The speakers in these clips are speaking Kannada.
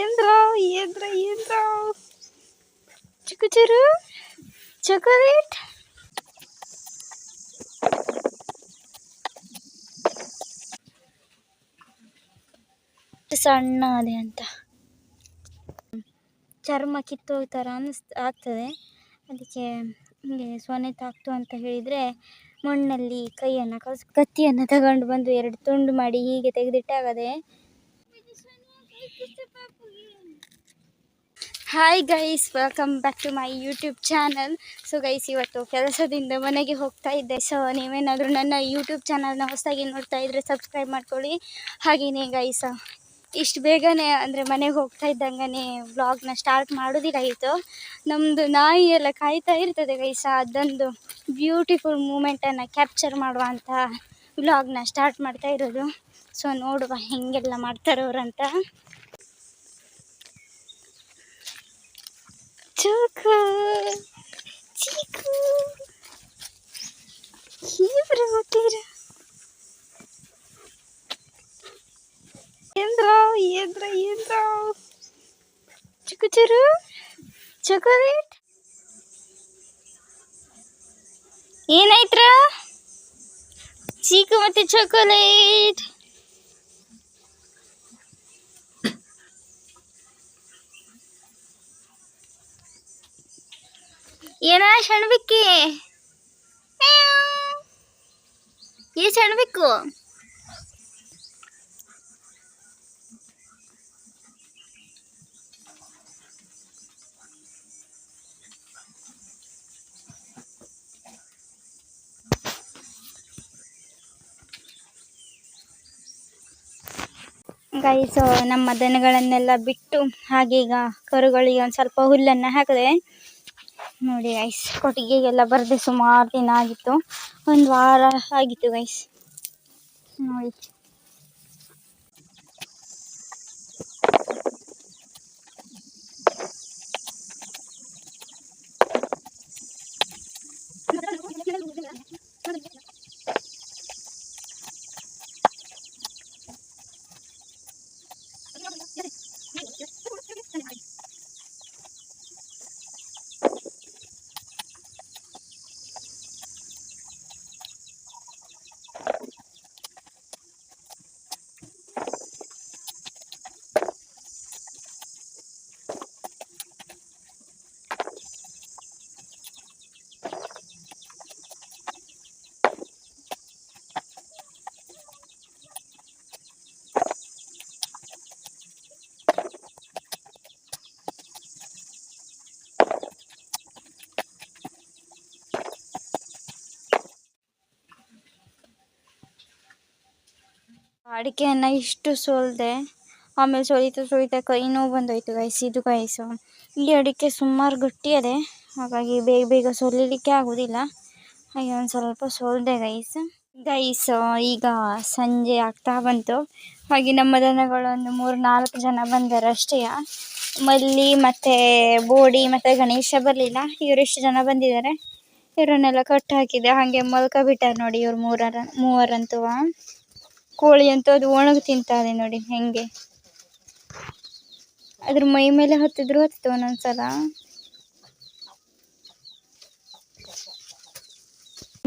ఏంద్రా ఏంద్రా ఏంద్రా చిక్కుచూరు చాಕ್ಲೇಟ್ ಸಣ್ಣ ಅದೇ ಅಂತ ಚರ್ಮ ಕಿತ್ತೋಗ್ತಾರ ಆಗ್ತದೆ. ಅದಕ್ಕೆ ಹಿಂಗೆ ಸೊನೆ ತಾಕ್ತು ಅಂತ ಹೇಳಿದರೆ ಮಣ್ಣಲ್ಲಿ ಕೈಯನ್ನು ಕತ್ತಿಯನ್ನು ತಗೊಂಡು ಬಂದು 2 ತುಂಡು ಮಾಡಿ ಹೀಗೆ ತೆಗೆದಿಟ್ಟಾಗದೆ. Hi guys, welcome back to my YouTube channel. So guys, ಇವತ್ತು ಕೆಲಸದಿಂದ ಮನೆಗೆ ಹೋಗ್ತಾ ಇದ್ದೆ. ಸೊ ನೀವೇನಾದರೂ ನನ್ನ ಯೂಟ್ಯೂಬ್ ಚಾನಲ್ನ ಹೊಸದಾಗಿ ನೋಡ್ತಾ ಇದ್ದರೆ ಸಬ್ಸ್ಕ್ರೈಬ್ ಮಾಡ್ಕೊಳ್ಳಿ. ಹಾಗೆಯೇ ಗೈಸ್, ಇಷ್ಟು ಬೇಗನೆ ಅಂದರೆ ಮನೆಗೆ ಹೋಗ್ತಾ ಇದ್ದಂಗೆ ವ್ಲಾಗ್ನ ಸ್ಟಾರ್ಟ್ ಮಾಡೋದಿಲ್ಲಾಗಿತ್ತು. ನಮ್ಮದು ನಾಯಿ ಎಲ್ಲ ಕಾಯ್ತಾ ಇರ್ತದೆ ಗೈಸ, ಅದೊಂದು ಬ್ಯೂಟಿಫುಲ್ ಮೂಮೆಂಟನ್ನು ಕ್ಯಾಪ್ಚರ್ ಮಾಡುವಂಥ ವ್ಲಾಗ್ನ ಸ್ಟಾರ್ಟ್ ಮಾಡ್ತಾ ಇರೋದು. ಸೊ ನೋಡುವ ಹೆಂಗೆಲ್ಲ ಮಾಡ್ತಾರವ್ರಂತ. ಚೋಕು ಚೀಕು ಇಬ್ರು ಹುಟ್ಟಿರ ఏంద్రా ఏంద్రా ఏంద్రా చిక్కుచూరు చాక్ಲೇಟ್ ಏನಾಯ್ತ್ರ ಚೀಕು ಮತ್ತೆ ಚಾಕ್ಲೇಟ್. ಏನ ಸಣ್ಣಬಿಕ್ಕಿ ಈ ಸಣ್ಣಬಿಕ್ಕು ಗೈಸ್, ನಮ್ಮ ದನಗಳನ್ನೆಲ್ಲ ಬಿಟ್ಟು ಹಾಗೆ ಈಗ ಕರುಗಳಿಗೆ ಒಂದು ಸ್ವಲ್ಪ ಹುಲ್ಲನ್ನು ಹಾಕಿದೆ. ನೋಡಿ ಗೈಸ್, ಕೊಟ್ಟಿಗೆಗೆಲ್ಲ ಬರದೆ ಸುಮಾರು ದಿನ ಆಗಿತ್ತು, 1 ವಾರ ಆಗಿತ್ತು ಗೈಸ್. ನೋಡಿ ಅಡಿಕೆಯನ್ನು ಇಷ್ಟು ಸೋಲಿದೆ, ಆಮೇಲೆ ಸೋಲಿತಾ ಕೈ ನೋವು ಬಂದೋಯ್ತು ಗೈಸ್. ಇದು ಗೈಸು, ಈ ಅಡಿಕೆ ಸುಮಾರು ಗಟ್ಟಿ ಅದೇ, ಹಾಗಾಗಿ ಬೇಗ ಸೋಲಿಲಿಕ್ಕೆ ಆಗೋದಿಲ್ಲ. ಹಾಗೆ ಒಂದು ಸ್ವಲ್ಪ ಸೋಲಿದೆ ಗೈಸ್. ಈಗ ಸಂಜೆ ಆಗ್ತಾ ಬಂತು. ಹಾಗೆ ನಮ್ಮ ದನಗಳೊಂದು 3-4 ಜನ ಬಂದರು ಅಷ್ಟೇ. ಮಲ್ಲಿ ಮತ್ತು ಬೋಡಿ ಮತ್ತು ಗಣೇಶ ಬರಲಿಲ್ಲ. ಇವರೆಷ್ಟು ಜನ ಬಂದಿದ್ದಾರೆ, ಇವರನ್ನೆಲ್ಲ ಕಟ್ಟು ಹಾಕಿದೆ. ಹಾಗೆ ಮೊಲ್ಕ ಬಿಟ್ಟಾರೆ ನೋಡಿ ಇವ್ರು ಮೂವರಂತೂ. ಕೋಳಿ ಅಂತೂ ಅದು ಒಣಗಿ ತಿಂತಾರೆ ನೋಡಿ ಹೆಂಗೆ, ಅದ್ರ ಮೈ ಮೇಲೆ ಹತ್ತಿದ್ರು ಹತ್ತಿತ್ತು ಒಂದೊಂದ್ಸಲ.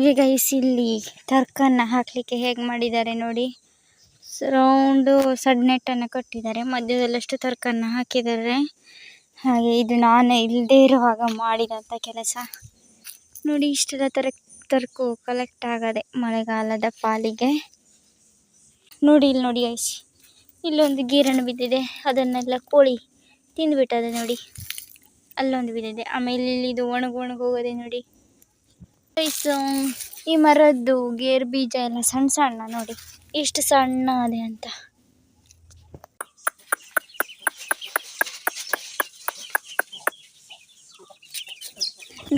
ಈಗ ಇಲ್ಲಿ ತರ್ಕನ್ನು ಹಾಕಲಿಕ್ಕೆ ಹೇಗೆ ಮಾಡಿದ್ದಾರೆ ನೋಡಿ. ರೌಂಡು ಸಡ್ನೆಟ್ಟನ್ನು ಕಟ್ಟಿದ್ದಾರೆ, ಮಧ್ಯದಲ್ಲಷ್ಟು ತರ್ಕನ್ನು ಹಾಕಿದ್ದಾರೆ. ಹಾಗೆ ಇದು ನಾನು ಇಲ್ಲದೆ ಇರುವಾಗ ಮಾಡಿದಂಥ ಕೆಲಸ ನೋಡಿ. ಇಷ್ಟೆಲ್ಲ ತರ್ಕು ಕಲೆಕ್ಟ್ ಆಗದೆ ಮಳೆಗಾಲದ ಪಾಲಿಗೆ. ನೋಡಿ ಇಲ್ಲಿ ನೋಡಿ ಗೈಸ್, ಇಲ್ಲೊಂದು ಗೀರನ್ನು ಬಿದ್ದಿದೆ, ಅದನ್ನೆಲ್ಲ ಕೋಳಿ ತಿಂದುಬಿಟ್ಟದೆ ನೋಡಿ. ಅಲ್ಲೊಂದು ಬಿದ್ದಿದೆ, ಆಮೇಲೆ ಇಲ್ಲಿ ಇದು ಒಣಗಿ ಹೋಗೋದೆ ನೋಡಿ ಗೈಸ್. ಈ ಮರದ್ದು ಗೇರು ಬೀಜ ಎಲ್ಲ ಸಣ್ಣ ನೋಡಿ, ಎಷ್ಟು ಸಣ್ಣ ಅದೇ ಅಂತ.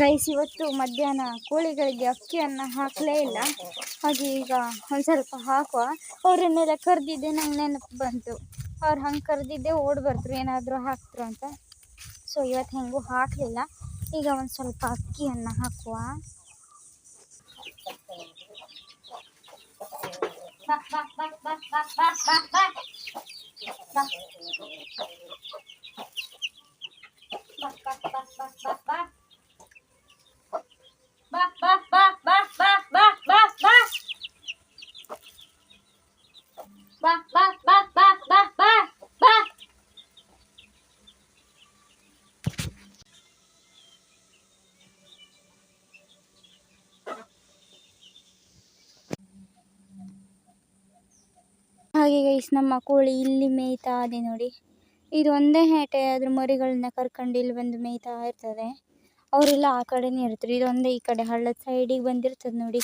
ಗೈಸ್, ಇವತ್ತು ಮಧ್ಯಾಹ್ನ ಕೋಳಿಗಳಿಗೆ ಅಕ್ಕಿಯನ್ನು ಹಾಕಲೇ ಇಲ್ಲ. ಹಾಗೆ ಈಗ ಒಂದು ಸ್ವಲ್ಪ ಹಾಕುವ. ಅವರನ್ನೆಲ್ಲ ಕರೆದಿದ್ದೆ, ನಂಗೆ ನೆನಪು ಬಂತು. ಅವ್ರು ಹಂಗೆ ಕರೆದಿದ್ದೆ ಓಡಿ ಬರ್ತರು ಏನಾದರೂ ಹಾಕ್ತರು ಅಂತ. ಸೊ ಇವತ್ತು ಹೆಂಗೂ ಹಾಕಲಿಲ್ಲ. ಈಗ ಒಂದು ಸ್ವಲ್ಪ ಅಕ್ಕಿಯನ್ನು ಹಾಕುವ. ಹಾಗೆ ಗೈಸ್ ನಮ್ಮ ಕೋಳಿ ಇಲ್ಲಿ ಮೇಯ್ತಾ ಇದೆ ನೋಡಿ. ಇದು ಒಂದೇ ಹೇಟೆ ಅದ್ರ ಮರಿಗಳನ್ನ ಕರ್ಕೊಂಡು ಇಲ್ಲಿ ಬಂದು ಮೇಯ್ತಾ ಇರ್ತದೆ. ಅವರೆಲ್ಲ ಆ ಕಡೆನೇ ಇರ್ತಾರೆ, ಇದೊಂದೇ ಈ ಕಡೆ ಹಳ್ಳದ ಸೈಡಿಗೆ ಬಂದಿರ್ತದೆ ನೋಡಿ.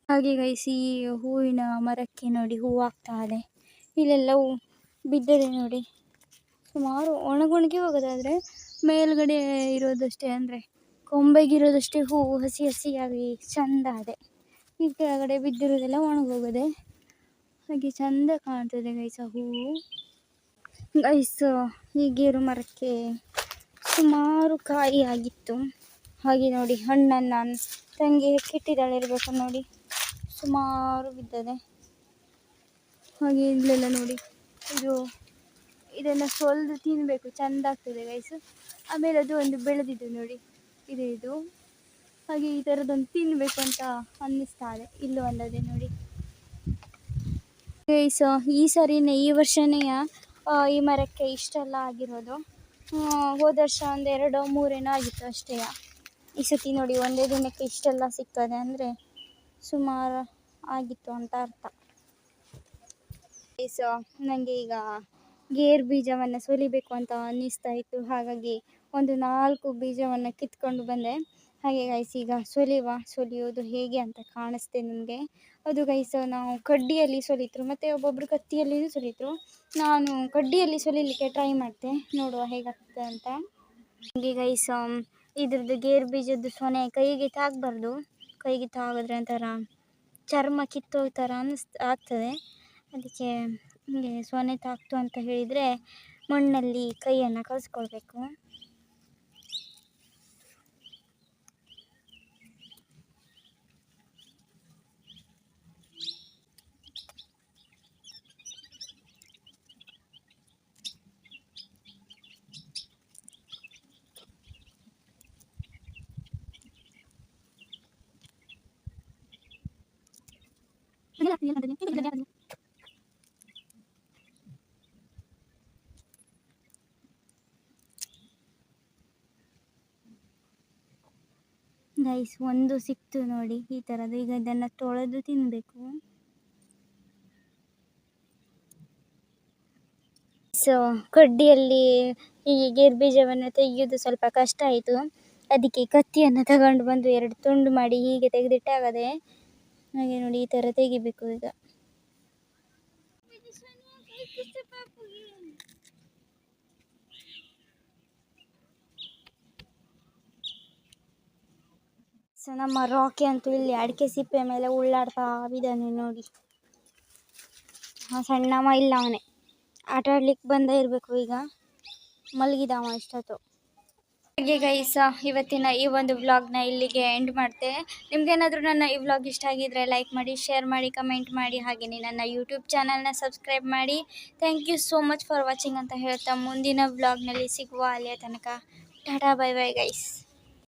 ಹಾಗೆ ಗೈಸ್ ಈ ಹೂವಿನ ಮರಕ್ಕೆ ನೋಡಿ ಹೂವಾಗ್ತಾ ಇದೆ. ಇಲ್ಲೆಲ್ಲ ಹೂ ಬಿದ್ದಿದೆ ನೋಡಿ. ಸುಮಾರು ಒಣಗಿ ಹೋಗೋದಾದರೆ ಮೇಲ್ಗಡೆ ಇರೋದಷ್ಟೇ, ಅಂದರೆ ಕೊಂಬೆಗಿರೋದಷ್ಟೇ ಹೂವು ಹಸಿ ಹಸಿಯಾಗಿ ಚಂದ ಇದೆ. ಈ ಕೆಳಗಡೆ ಬಿದ್ದಿರೋದೆಲ್ಲ ಒಣಗೋಗದೆ, ಹಾಗೆ ಚಂದ ಕಾಣ್ತದೆ ಗೈಸ ಹೂವು. ಗೈಸ್ ಈ ಗೇರು ಮರಕ್ಕೆ ಸುಮಾರು ಕಾಯಿ ಆಗಿತ್ತು. ಹಾಗೆ ನೋಡಿ ಹಣ್ಣನ್ನು ತಂಗಿ ಕೆಟ್ಟಿದ್ದಾಳೆ ಇರಬೇಕು ನೋಡಿ, ಸುಮಾರು ಬಿದ್ದದೆ. ಹಾಗೆ ಇಲ್ಲೆಲ್ಲ ನೋಡಿ ಇದನ್ನು ಸೊಲ್ದು ತಿನ್ನಬೇಕು, ಚೆಂದ ಆಗ್ತದೆ ಗೈಸ್. ಆಮೇಲೆ ಅದು ಒಂದು ಬೆಳೆದಿದೆ ನೋಡಿ, ಇದು ಹಾಗೆ ಈ ಥರದೊಂದು ತಿನ್ನಬೇಕು ಅಂತ ಅನ್ನಿಸ್ತಾ ಇದೆ. ಇಲ್ಲೂ ಒಂದದೆ ನೋಡಿ ಗೈಸ್. ಈ ಸರಿನೇ ಈ ವರ್ಷನೇ ಈ ಮರಕ್ಕೆ ಇಷ್ಟೆಲ್ಲ ಆಗಿರೋದು. ಹೋದ ವರ್ಷ ಒಂದು 2-3 ಆಗಿತ್ತು ಅಷ್ಟೇ. ಈ ಸತಿ ನೋಡಿ ಒಂದೇ ದಿನಕ್ಕೆ ಇಷ್ಟೆಲ್ಲ ಸಿಗ್ತದೆ ಅಂದರೆ ಸುಮಾರು ಆಗಿತ್ತು ಅಂತ ಅರ್ಥ. ಗೈಸ್ ನನಗೆ ಈಗ ಗೇರು ಬೀಜವನ್ನು ಸುಲಿಬೇಕು ಅಂತ ಅನ್ನಿಸ್ತಾ ಇತ್ತು. ಹಾಗಾಗಿ ಒಂದು 4 ಬೀಜವನ್ನು ಕಿತ್ಕೊಂಡು ಬಂದೆ. ಹಾಗೆ ಗೈಸ್ ಈಗ ಸುಲಿಯೋದು ಹೇಗೆ ಅಂತ ಕಾಣಿಸ್ತೆ ನಿಮಗೆ. ಅದು ಗೈಸ್ ನಾವು ಕಡ್ಡಿಯಲ್ಲಿ ಸುಲಿತರು, ಮತ್ತು ಒಬ್ಬೊಬ್ಬರು ಕತ್ತಿಯಲ್ಲಿ ಸುಲಿತರು. ನಾನು ಕಡ್ಡಿಯಲ್ಲಿ ಸುಲಿಲಿಕ್ಕೆ ಟ್ರೈ ಮಾಡ್ತೆ, ನೋಡುವ ಹೇಗಾಗ್ತದೆ ಅಂತ. ಹಾಗೆ ಗೈಸ್ ಇದ್ರದ್ದು ಗೇರು ಬೀಜದ್ದು ಸೊನೆ ಕೈಗೆ ತಾಗಬಾರ್ದು. ಕೈಗೆ ತಾಗಿದ್ರೆ ಒಂಥರ ಚರ್ಮ ಕಿತ್ತೋ ಥರ ಆಗ್ತದೆ. ಅದಕ್ಕೆ ಹೀಗೆ ಸೊನೆ ತಾಕ್ತು ಅಂತ ಹೇಳಿದರೆ ಮಣ್ಣಲ್ಲಿ ಕೈಯನ್ನು ಕಲಿಸ್ಕೊಳ್ಬೇಕು. ಗೈಸ್ ಒಂದು ಸಿಕ್ತು ನೋಡಿ ಈ ಥರದ್ದು. ಈಗ ಇದನ್ನು ತೊಳೆದು ತಿನ್ನಬೇಕು. ಸೊ ಕಡ್ಡಿಯಲ್ಲಿ ಈ ಗೇರು ಬೀಜವನ್ನು ತೆಗೆಯೋದು ಸ್ವಲ್ಪ ಕಷ್ಟ ಆಯಿತು. ಅದಕ್ಕೆ ಕತ್ತಿಯನ್ನು ತಗೊಂಡು ಬಂದು 2 ತುಂಡು ಮಾಡಿ ಹೀಗೆ ತೆಗೆದಿಟ್ಟಾಗದೆ. ಹಾಗೆ ನೋಡಿ ಈ ಥರ ತೆಗಿಬೇಕು ಈಗ. ಸೊ ನಮ್ಮ ರಾಕಿ ಅಂತೂ ಇಲ್ಲಿ ಅಡಿಕೆ ಸಿಪ್ಪೆ ಮೇಲೆ ಉಳ್ಳಾಡ್ತಾ ಇದ್ದಾನೆ ನೋಡಿ. ಸಣ್ಣಮ್ಮ ಇಲ್ಲ, ಅವನೇ ಆಟ ಆಡ್ಲಿಕ್ಕೆ ಬಂದ ಇರಬೇಕು. ಈಗ ಮಲಗಿದಾವ ಇಷ್ಟೊತ್ತು. ಹಾಗೆ ಗೈಸ್ ಇವತ್ತಿನ ಈ ಒಂದು ವ್ಲಾಗ್ನ ಇಲ್ಲಿಗೆ ಎಂಡ್ ಮಾಡ್ತೆ. ನಿಮ್ಗೇನಾದರೂ ನನ್ನ ಈ ವ್ಲಾಗ್ ಇಷ್ಟ ಆಗಿದ್ರೆ ಲೈಕ್ ಮಾಡಿ, ಶೇರ್ ಮಾಡಿ, ಕಮೆಂಟ್ ಮಾಡಿ. ಹಾಗೆಯೇ ನನ್ನ ಯೂಟ್ಯೂಬ್ ಚಾನಲ್ನ ಸಬ್ಸ್ಕ್ರೈಬ್ ಮಾಡಿ. Thank you so much for watching ಅಂತ ಹೇಳ್ತಾ ಮುಂದಿನ ವ್ಲಾಗ್ನಲ್ಲಿ ಸಿಗುವ. ಅಲ್ಲಿಯ ತನಕ ಟಾಟಾ ಬೈ ಬೈ ಗೈಸ್.